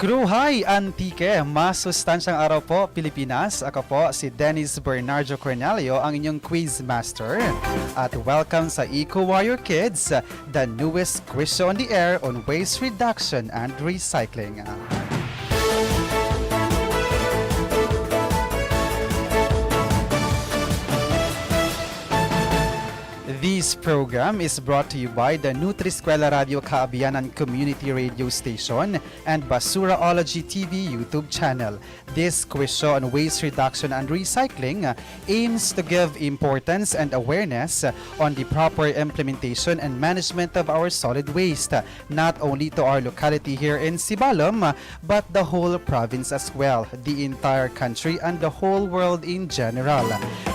Kruhay Antike, masustansyang araw po Pilipinas. Ako po si Denniz Cornelio, ang inyong Quizmaster. At welcome sa Eco Warrior Kids, the newest quiz show on the air on waste reduction and recycling. This program is brought to you by the Nutri-Eskwela Radio Kaabianan Community Radio Station and Basuraology TV YouTube channel. This quiz show on waste reduction and recycling aims to give importance and awareness on the proper implementation and management of our solid waste, not only to our locality here in Sibalom, but the whole province as well, the entire country, and the whole world in general.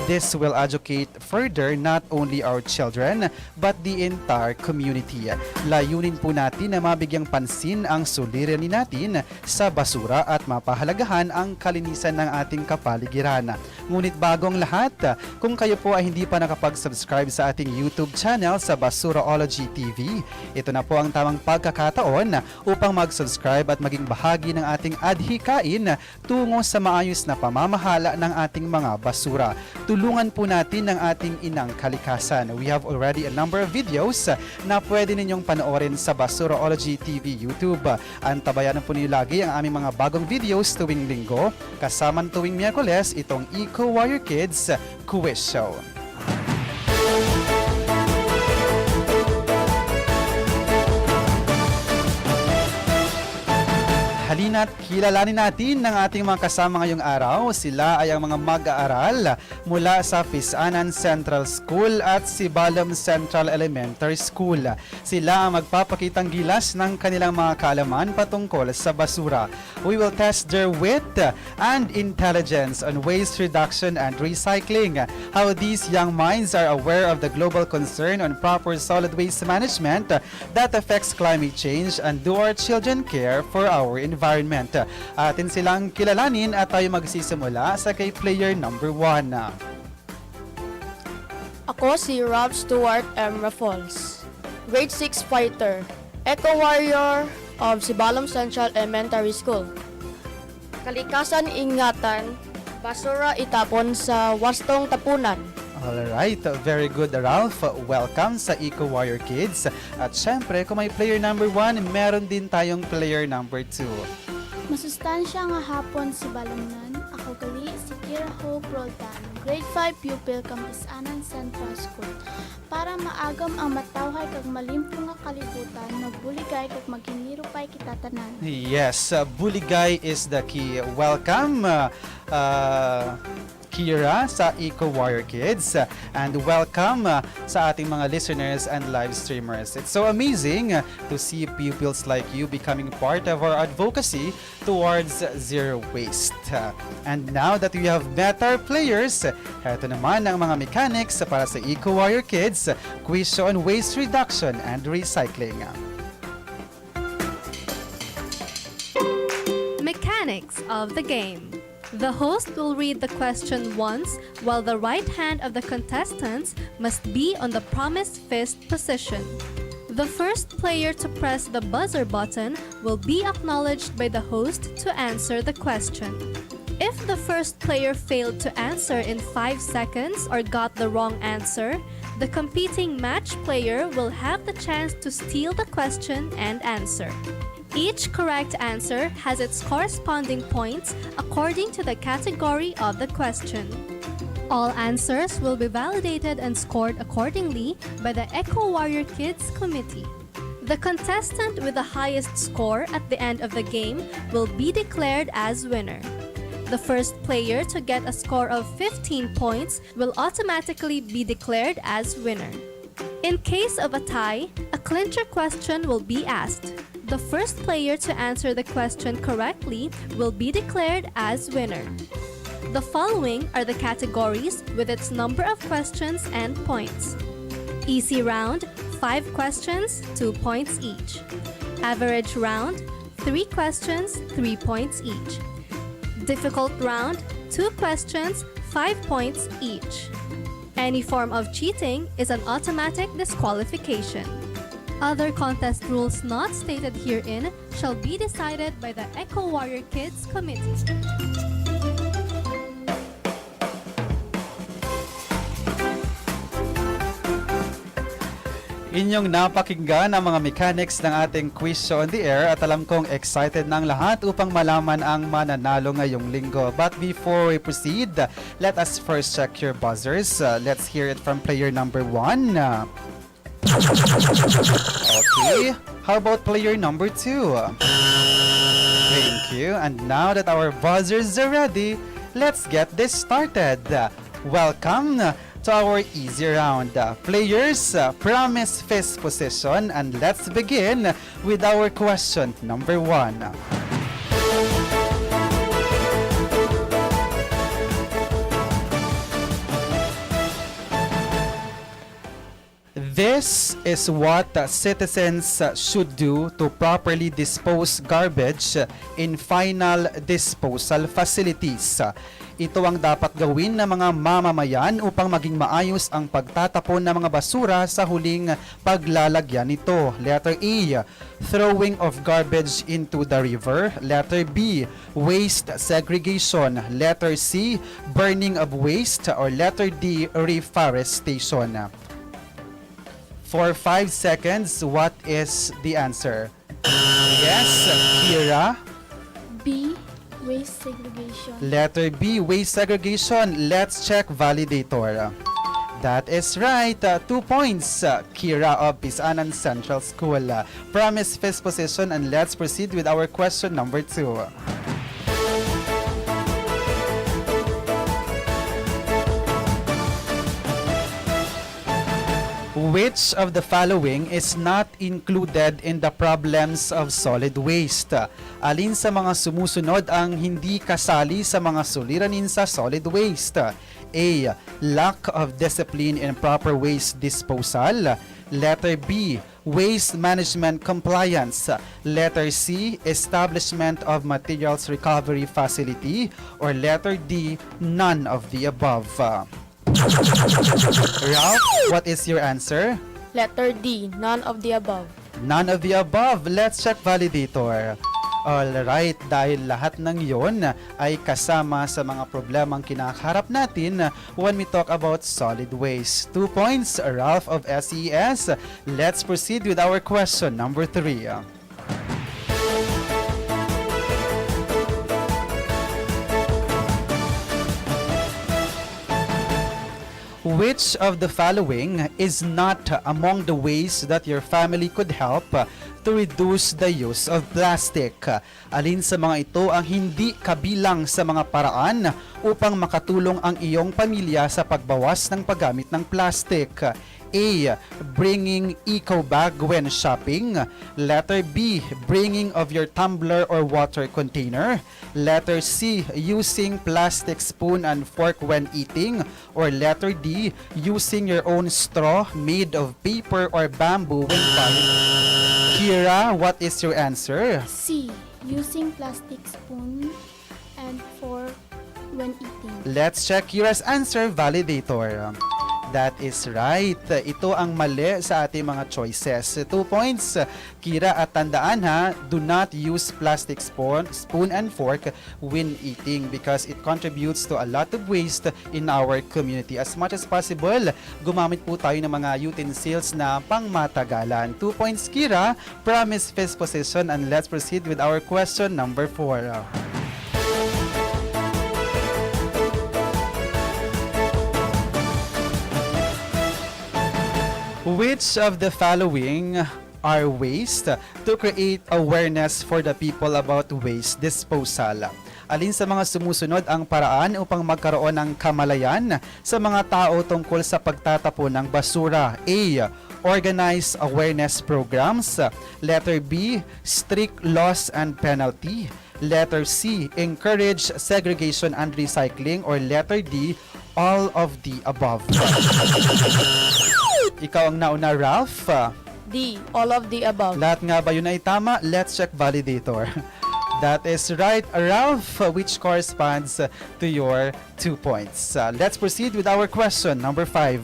This will educate further not only our children but the entire community. Layunin po natin na mabigyang pansin ang suliranin natin sa basura at mapahalagahan ang kalinisan ng ating kapaligiran. Ngunit bagong lahat, kung kayo po ay hindi pa nakapag-subscribe sa ating YouTube channel sa Basuraology TV, ito na po ang tamang pagkakataon upang mag-subscribe at maging bahagi ng ating adhikain tungo sa maayos na pamamahala ng ating mga basura. Tulungan po natin ang ating inang kalikasan. We have already a number of videos na pwede ninyong panoorin sa Basuraology TV YouTube. Antabayanan po niyo lagi ang aming mga bagong videos tuwing linggo, kasama tuwing Miyerkules itong Eco Warrior Kids Quiz Show. Halina't kilalanin natin ng ating mga kasama ngayong araw. Sila ay ang mga mag-aaral mula sa Pis-anan Central School at Sibalom Central Elementary School. Sila ang magpapakitang gilas ng kanilang mga kaalaman patungkol sa basura. We will test their wit and intelligence on waste reduction and recycling. How these young minds are aware of the global concern on proper solid waste management that affects climate change, and do our children care for our environment. Atin silang kilalanin at tayo magsisimula sa kay player number 1. Ako si Stewart Rafols, grade 6 fighter, Eco Warrior of Sibalom Central Elementary School. Kalikasan ingatan, basura itapon sa wastong tapunan. Alright, very good Ralph. Welcome sa Eco Warrior Kids. At syempre, kung may player number 1, meron din tayong player number 2. Masustansya nga hapon si Balomnan. Ako gali si Keira Roldan, grade 5 pupil kang Pis-anan Central School. Para maagam ang matawhay kag malimpo nga kalibutan, magbuligay kag maghinirupay kita tanan. Yes, buligay is the key. Welcome, Keira sa Eco Warrior Kids, and welcome sa ating mga listeners and live streamers. It's so amazing to see pupils like you becoming part of our advocacy towards zero waste. And now that we have met our players, heto naman ang mga mechanics para sa Eco Warrior Kids quiz show on waste reduction and recycling. Mechanics of the game. The host will read the question once, while the right hand of the contestants must be on the promised fist position. The first player to press the buzzer button will be acknowledged by the host to answer the question. If the first player failed to answer in 5 seconds or got the wrong answer, the competing match player will have the chance to steal the question and answer. Each correct answer has its corresponding points according to the category of the question. All answers will be validated and scored accordingly by the Eco Warrior Kids Committee. The contestant with the highest score at the end of the game will be declared as winner. The first player to get a score of 15 points will automatically be declared as winner. In case of a tie, a clincher question will be asked. The first player to answer the question correctly will be declared as winner. The following are the categories with its number of questions and points. Easy round, 5 questions, 2 points each. Average round, 3 questions, 3 points each. Difficult round, 2 questions, 5 points each. Any form of cheating is an automatic disqualification. Other contest rules not stated herein shall be decided by the Echo Warrior Kids Committee. Inyong napakinggan ang mga mechanics ng ating quiz show on the air at alam kong excited ng lahat upang malaman ang mananalo ngayong linggo. But before we proceed, let us first check your buzzers. Let's hear it from player number 1. Okay, how about player number 2? Thank you. And now that our buzzers are ready, let's get this started. Welcome to our easy round. Players, promise fist position, and let's begin with our question number 1. This is what citizens should do to properly dispose garbage in final disposal facilities. Ito ang dapat gawin ng mga mamamayan upang maging maayos ang pagtatapon ng mga basura sa huling paglalagyan nito. Letter A, throwing of garbage into the river. Letter B, waste segregation. Letter C, burning of waste. Or letter D, reforestation. For 5 seconds, what is the answer? Yes, Keira. B. Waste segregation. Letter B, waste segregation. Let's check validator. That is right. 2 points. Keira of Pis-anan Central School. Promise fifth position, and let's proceed with our question number 2. Which of the following is not included in the problems of solid waste? Alin sa mga sumusunod ang hindi kasali sa mga suliranin sa solid waste? A. Lack of discipline in proper waste disposal. Letter B. Waste management compliance. Letter C. Establishment of materials recovery facility. Or letter D. None of the above. Ralph, what is your answer? Letter D, none of the above. None of the above. Let's check validator. Alright, dahil lahat ng yon ay kasama sa mga problemang kinakaharap natin when we talk about solid waste. 2 points, Ralph of SES. Let's proceed with our question number 3. Which of the following is not among the ways that your family could help to reduce the use of plastic? Alin sa mga ito ang hindi kabilang sa mga paraan upang makatulong ang iyong pamilya sa pagbawas ng paggamit ng plastic? A. Bringing eco bag when shopping. Letter B. Bringing of your tumbler or water container. Letter C. Using plastic spoon and fork when eating. Or letter D. Using your own straw made of paper or bamboo when buying. Keira, what is your answer? C. Using plastic spoon and fork when eating. Let's check Keira's answer, validator. That is right. Ito ang mali sa ating mga choices. 2 points, Keira, at tandaan ha, do not use plastic spoon and fork when eating because it contributes to a lot of waste in our community. As much as possible, gumamit po tayo ng mga utensils na pangmatagalan. 2 points, Keira. Promise fifth position, and let's proceed with our question number 4. Which of the following are ways to create awareness for the people about waste disposal? Alin sa mga sumusunod ang paraan upang magkaroon ng kamalayan sa mga tao tungkol sa pagtatapon ng basura? A. Organize awareness programs. Letter B. Strict laws and penalty. Letter C. Encourage segregation and recycling. Or letter D. All of the above. Ikaw ang nauna, Ralph. D, all of the above. Lahat nga ba yun ay tama? Let's check validator. That is right, Ralph, which corresponds to your 2 points. Let's proceed with our question number 5.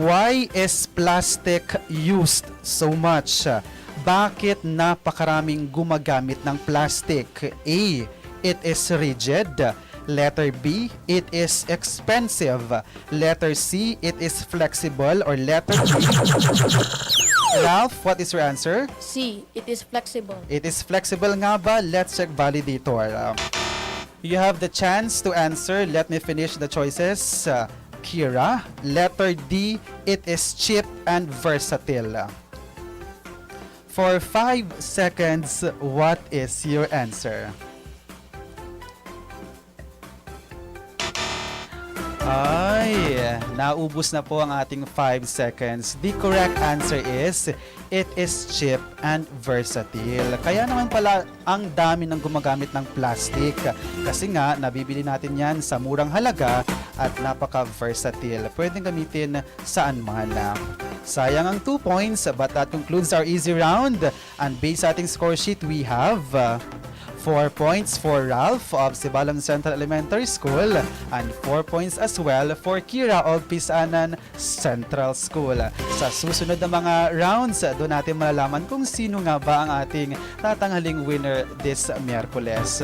Why is plastic used so much? Bakit napakaraming gumagamit ng plastic? A. It is rigid. Letter B, it is expensive. Letter C, it is flexible. Or letter D. Ralph, what is your answer? C. It is flexible. It is flexible nga ba? Let's check validator. You have the chance to answer. Let me finish the choices. Keira. Letter D, it is cheap and versatile. For 5 seconds, what is your answer? Ay, naubos na po ang ating 5 seconds. The correct answer is, it is cheap and versatile. Kaya naman pala ang dami ng gumagamit ng plastic. Kasi nga, nabibili natin yan sa murang halaga at napaka-versatile. Pwedeng gamitin saan man. Sayang ang 2 points, but that concludes our easy round. And based sa ating score sheet, we have 4 points for Ralph of Sibalom Central Elementary School and 4 points as well for Keira of Pis-anan Central School. Sa susunod na mga rounds, doon natin malalaman kung sino nga ba ang ating tatanghaling winner this Miyerkules.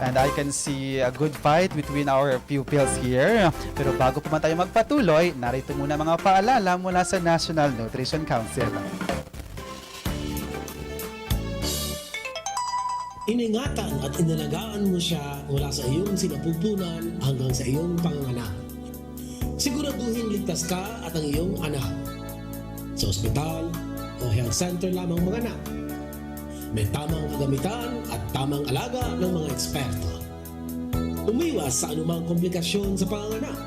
And I can see a good fight between our pupils here. Pero bago pa man tayo magpatuloy, narito muna mga paalala mula sa National Nutrition Council. Iningatan at inalagaan mo siya mula sa iyong sinapupunan hanggang sa iyong panganganak. Siguraduhin ligtas ka at ang iyong anak. Sa ospital o health center lamang manganak. May tamang kagamitan at tamang alaga ng mga eksperto. Umiwas sa anumang komplikasyon sa panganganak.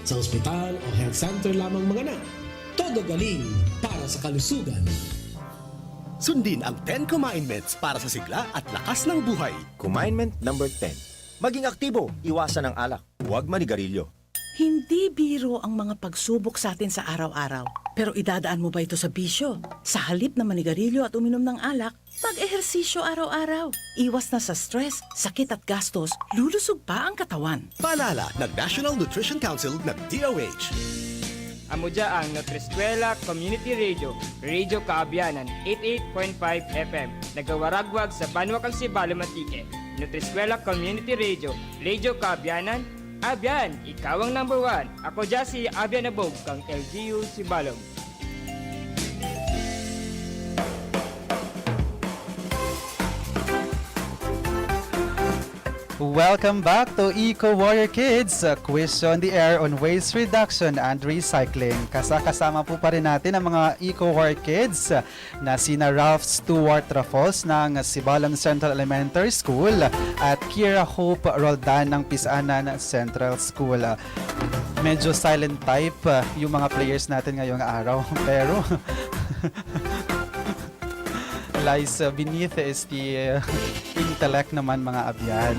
Sa ospital o health center lamang manganak. Todo galing para sa kalusugan. Sundin ang 10 commandments para sa sigla at lakas ng buhay. Commandment number 10. Maging aktibo, iwasan ang alak. Huwag manigarilyo. Hindi biro ang mga pagsubok sa atin sa araw-araw. Pero idadaan mo ba ito sa bisyo? Sa halip na manigarilyo at uminom ng alak, mag-ehersisyo araw-araw. Iwas na sa stress, sakit at gastos, lulusog pa ang katawan. Paalala ng National Nutrition Council ng DOH. Amo dya ang Nutriskwela Community Radio, Radio Kaabianan, 88.5 FM. Nagawaragwag sa Banwakang Sibalom Antique. Nutriskwela Community Radio, Radio Kaabianan, Abian, ikaw ang number 1. Ako dya si Abian Abog, kang LGU Sibalom. Welcome back to Eco Warrior Kids, a quiz on the air on waste reduction and recycling. Kasama po pa rin natin ang mga Eco Warrior Kids na sina Ralph, Stewart, Rafols ng Sibalom Central Elementary School at Keira Hope Roldan ng Pis-anan Central School. Medyo silent type yung mga players natin ngayong araw, pero lies beneath is the intellect naman mga abyan.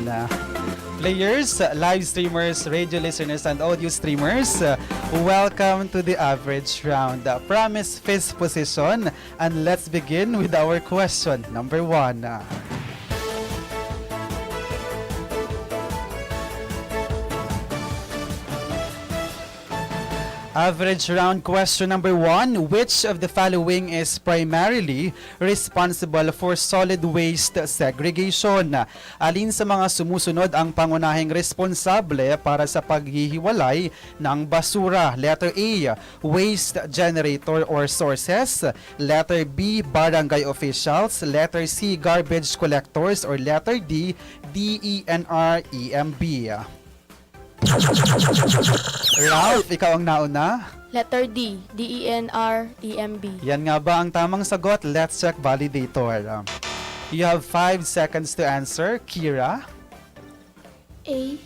Players, live streamers, radio listeners, and audio streamers, welcome to the average round. Promise fifth position, and let's begin with our question number 1. Average round question number 1. Which of the following is primarily responsible for solid waste segregation? Alin sa mga sumusunod ang pangunahing responsable para sa paghihiwalay ng basura? Letter A, waste generator or sources. Letter B, barangay officials. Letter C, garbage collectors. Or letter D, DENR-EMB. Ralph, ikaw ang nauna. Letter D. DENR-EMB. Yan nga ba ang tamang sagot? Let's check validator. You have 5 seconds to answer. Keira? A.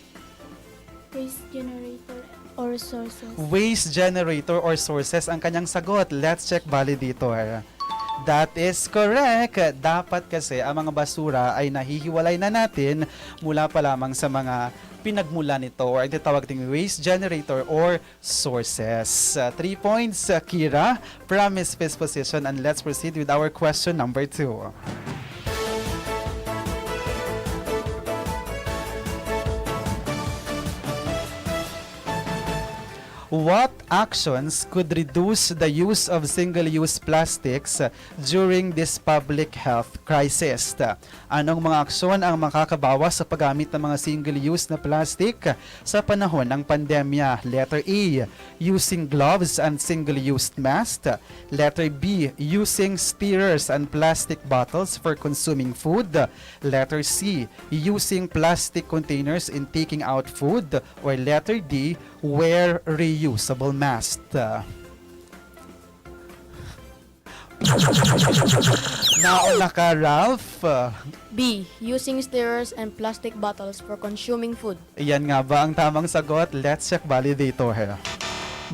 Waste generator or sources. Waste generator or sources ang kanyang sagot. Let's check validator. That is correct. Dapat kasi ang mga basura ay nahihiwalay na natin mula pa lamang sa mga pinagmula nito or ang tawag ting waste generator or sources. 3 points, Keira. Promise fifth position, and let's proceed with our question number 2. What actions could reduce the use of single-use plastics during this public health crisis? Anong mga aksyon ang makakabawas sa paggamit ng mga single-use na plastic sa panahon ng pandemya? Letter A, using gloves and single-use masks. Letter B, using stirrers and plastic bottles for consuming food. Letter C, using plastic containers in taking out food. Or letter D, wear reusable mask. Nauna ka, Ralph. B. Using stirrers and plastic bottles for consuming food. Iyan nga ba ang tamang sagot? Let's check validator.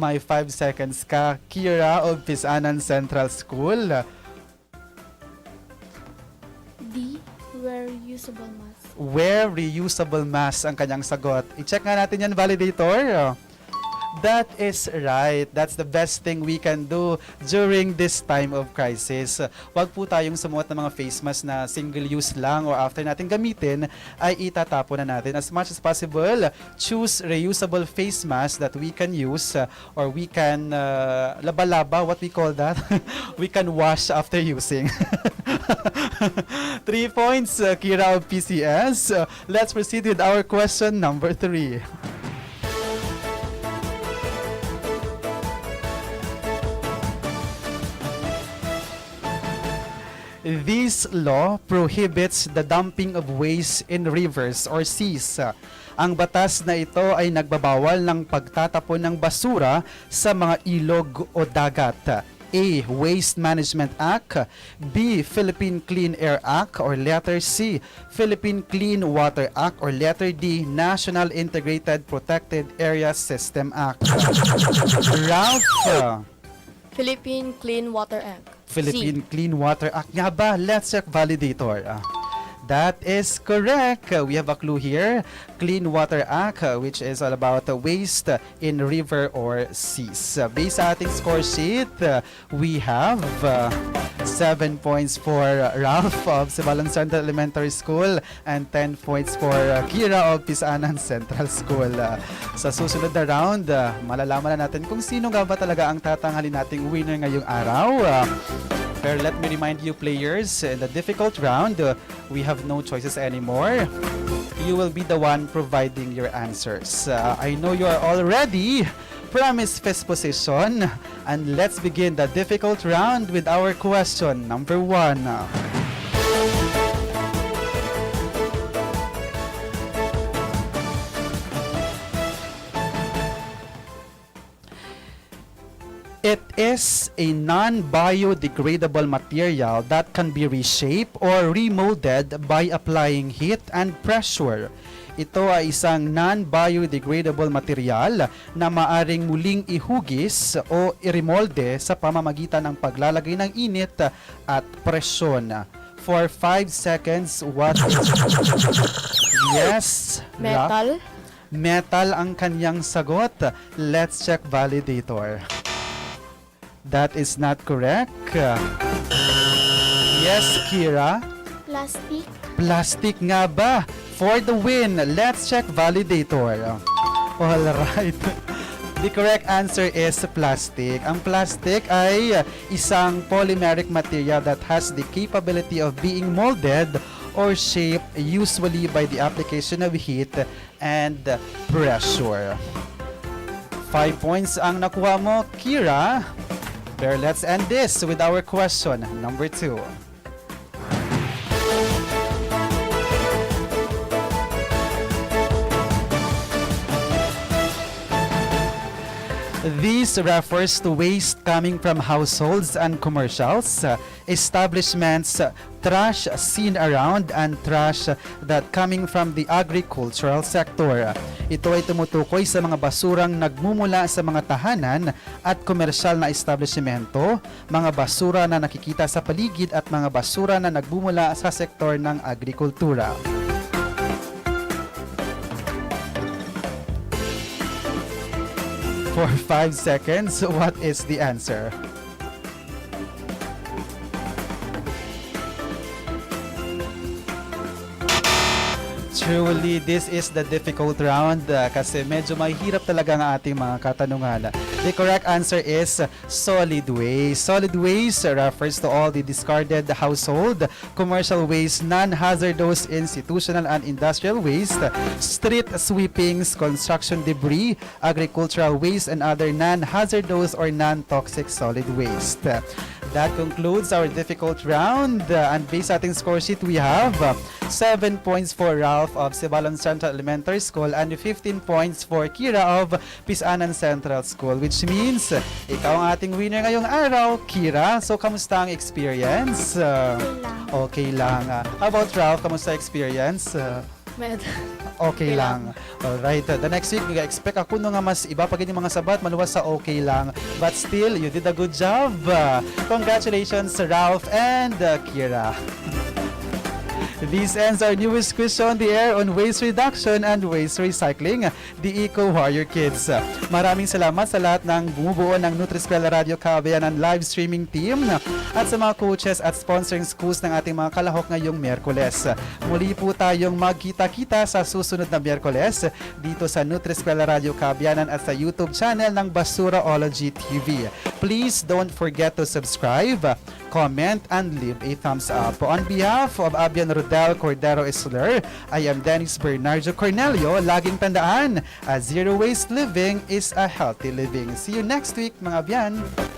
May 5 seconds ka. Keira of Pis-anan Central School. D. Wear usable mask. Wear reusable mask ang kanyang sagot. I-check nga natin yan, validator. That is right. That's the best thing we can do during this time of crisis. Huwag po tayong sumuot ng mga face mask na single-use lang or after natin gamitin ay itatapon na natin. As much as possible, choose reusable face mask that we can use or we can laba-laba, what we call that? We can wash after using. 3 points, Keira of PCS. Let's proceed with our question number 3. This law prohibits the dumping of waste in rivers or seas. Ang batas na ito ay nagbabawal ng pagtatapon ng basura sa mga ilog o dagat. A. Waste Management Act. B. Philippine Clean Air Act. Or letter C. Philippine Clean Water Act. Or letter D. National Integrated Protected Area System Act. Ralph. Philippine Clean Water Act. Philippine C. Clean Water Act nga ba? Let's check validator. That is correct. We have a clue here. Clean Water Act, which is all about waste in river or seas. Based sa ating score sheet, we have 7 points for Ralph of Sibalom Central Elementary School and 10 points for Keira of Pis-anan Central School. Sa susunod na round, malalaman na natin kung sino nga ba talaga ang tatanghalin nating winner ngayong araw. Pero let me remind you players, in the difficult round, we have no choices anymore. You will be the one providing your answers. I know you are all ready. Promise fifth position. And let's begin the difficult round with our question number 1. It is a non-biodegradable material that can be reshaped or remolded by applying heat and pressure. Ito ay isang non-biodegradable material na maaring muling ihugis o i-remolde sa pamamagitan ng paglalagay ng init at presyon. For 5 seconds, what is Yes. Metal. Metal ang kanyang sagot. Let's check validator. That is not correct. Yes, Keira. Plastic. Plastic nga ba? For the win, let's check validator. All right. The correct answer is plastic. Ang plastic ay isang polymeric material that has the capability of being molded or shaped usually by the application of heat and pressure. 5 points ang nakuha mo, Keira. Pero let's end this with our question number 2. This refers to waste coming from households and commercials, establishments, trash seen around, and trash that coming from the agricultural sector. Ito ay tumutukoy sa mga basurang nagmumula sa mga tahanan at komersyal na establishmento, mga basura na nakikita sa paligid at mga basura na nagmumula sa sektor ng agrikultura. For 5 seconds, what is the answer? Truly, this is the difficult round kasi medyo mahirap talaga ang ating mga katanungan. The correct answer is solid waste. Solid waste refers to all the discarded household, commercial waste, non-hazardous institutional and industrial waste, street sweepings, construction debris, agricultural waste, and other non-hazardous or non-toxic solid waste. That concludes our difficult round. And based sa ating score sheet, we have 7 points for Ralph of Sibalom Central Elementary School and 15 points for Keira of Pis-anan Central School, which means ikaw ang ating winner ngayong araw, Keira. So, kamusta ang experience? Okay lang. How about Ralph? Kamusta experience? Okay lang. Alright. The next week, expect ako nga mas iba pag yung mga sabat, maluwas sa okay lang. But still, you did a good job. Congratulations, Ralph and Keira. This ends our newest quiz on the air on waste reduction and waste recycling, the Eco Warrior Kids. Maraming salamat sa lahat ng bumubuo ng Nutri-Eskwela Radio Kabayanan live streaming team at sa mga coaches at sponsoring schools ng ating mga kalahok ngayong Miyerkules. Muli po tayong magkita-kita sa susunod na Miyerkules dito sa Nutri-Eskwela Radio Kabayanan at sa YouTube channel ng Basuraology TV. Please don't forget to subscribe, comment, and leave a thumbs up. On behalf of Abian Rodel Cordero Isler, I am Denniz Bernardo Cornelio. Laging tandaan, a zero waste living is a healthy living. See you next week, mga Abian!